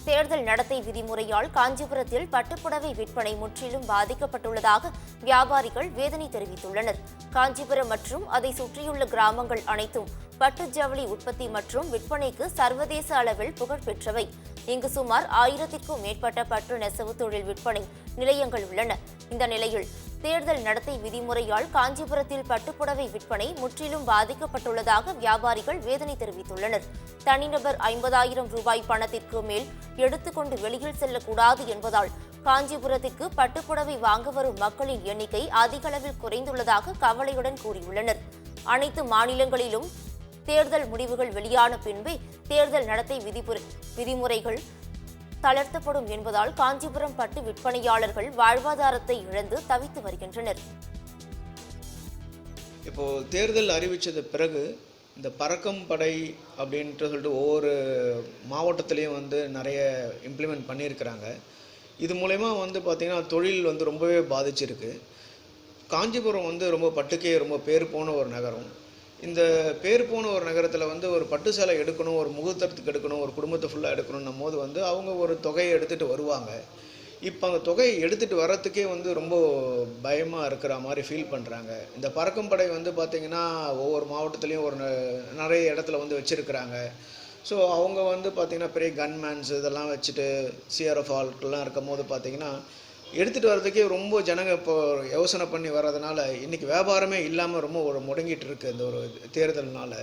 தேர்தல் நடத்தை விதிமுறையால் காஞ்சிபுரத்தில் பட்டுப்புடவை விற்பனை முற்றிலும் பாதிக்கப்பட்டுள்ளதாக வியாபாரிகள் வேதனை தெரிவித்துள்ளனர். காஞ்சிபுரம் மற்றும் அதை சுற்றியுள்ள கிராமங்கள் அனைத்தும் பட்டு ஜவுளி உற்பத்தி மற்றும் விற்பனைக்கு சர்வதேச அளவில் புகழ்பெற்றவை. இங்கு சுமார் 1000க்கும் மேற்பட்ட பட்டு நெசவு தொழில் விற்பனை நிலையங்கள் உள்ளன. இந்த நிலையில் தேர்தல் நடத்தை விதிமுறையால் காஞ்சிபுரத்தில் பட்டுப்புடவை விற்பனை முற்றிலும் பாதிக்கப்பட்டுள்ளதாக வியாபாரிகள் வேதனை தெரிவித்துள்ளனர். தனிநபர் 50,000 ரூபாய் பணத்திற்கு மேல் எடுத்துக்கொண்டு வெளியில் செல்லக்கூடாது என்பதால் காஞ்சிபுரத்திற்கு பட்டுப்புடவை வாங்க வரும் மக்களின் எண்ணிக்கை அதிக அளவில் குறைந்துள்ளதாக கவலையுடன் கூறியுள்ளனர். அனைத்து மாநிலங்களிலும் தேர்தல் முடிவுகள் வெளியான பின்பே தேர்தல் நடத்தை விதிமுறைகள் தளர்த்தப்படும் என்பதால் காஞ்சிபுரம் பட்டு விற்பனையாளர்கள் வாழ்வாதாரத்தை இழந்து தவித்து வருகின்றனர். இப்போ தேர்தல் அறிவித்தது பிறகு இந்த பறக்கும் படை அப்படின்ட்டு சொல்லிட்டு ஒவ்வொரு மாவட்டத்திலையும் நிறைய இம்ப்ளிமெண்ட் பண்ணியிருக்கிறாங்க. இது மூலயமா பார்த்திங்கன்னா தொழில் ரொம்பவே பாதிச்சிருக்கு. காஞ்சிபுரம் ரொம்ப பட்டுக்கே ரொம்ப பேர் போன ஒரு நகரம். இந்த பேர் போன ஒரு நகரத்தில் ஒரு பட்டு சேலை எடுக்கணும், ஒரு முகூர்த்தத்துக்கு எடுக்கணும், ஒரு குடும்பத்தை ஃபுல்லாக எடுக்கணுன்னும் போது அவங்க ஒரு தொகையை எடுத்துகிட்டு வருவாங்க. இப்போ அந்த தொகையை எடுத்துகிட்டு வர்றதுக்கே ரொம்ப பயமாக இருக்கிற மாதிரி ஃபீல் பண்ணுறாங்க. இந்த பறக்கும் படை பார்த்திங்கன்னா ஒவ்வொரு மாவட்டத்துலேயும் நிறைய இடத்துல வச்சுருக்கிறாங்க. ஸோ அவங்க பார்த்திங்கன்னா பெரிய கன்மேன்ஸ் இதெல்லாம் வச்சுட்டு சிஆர்எஃப் ஆட்கள்லாம் இருக்கும் போது பார்த்திங்கன்னா எடுத்துகிட்டு வர்றதுக்கே ரொம்ப ஜனங்க இப்போ யோசனை பண்ணி வர்றதுனால இன்றைக்கி வியாபாரமே இல்லாமல் ரொம்ப முடங்கிட்டு இருக்குது இந்த ஒரு தேர்தல்னால.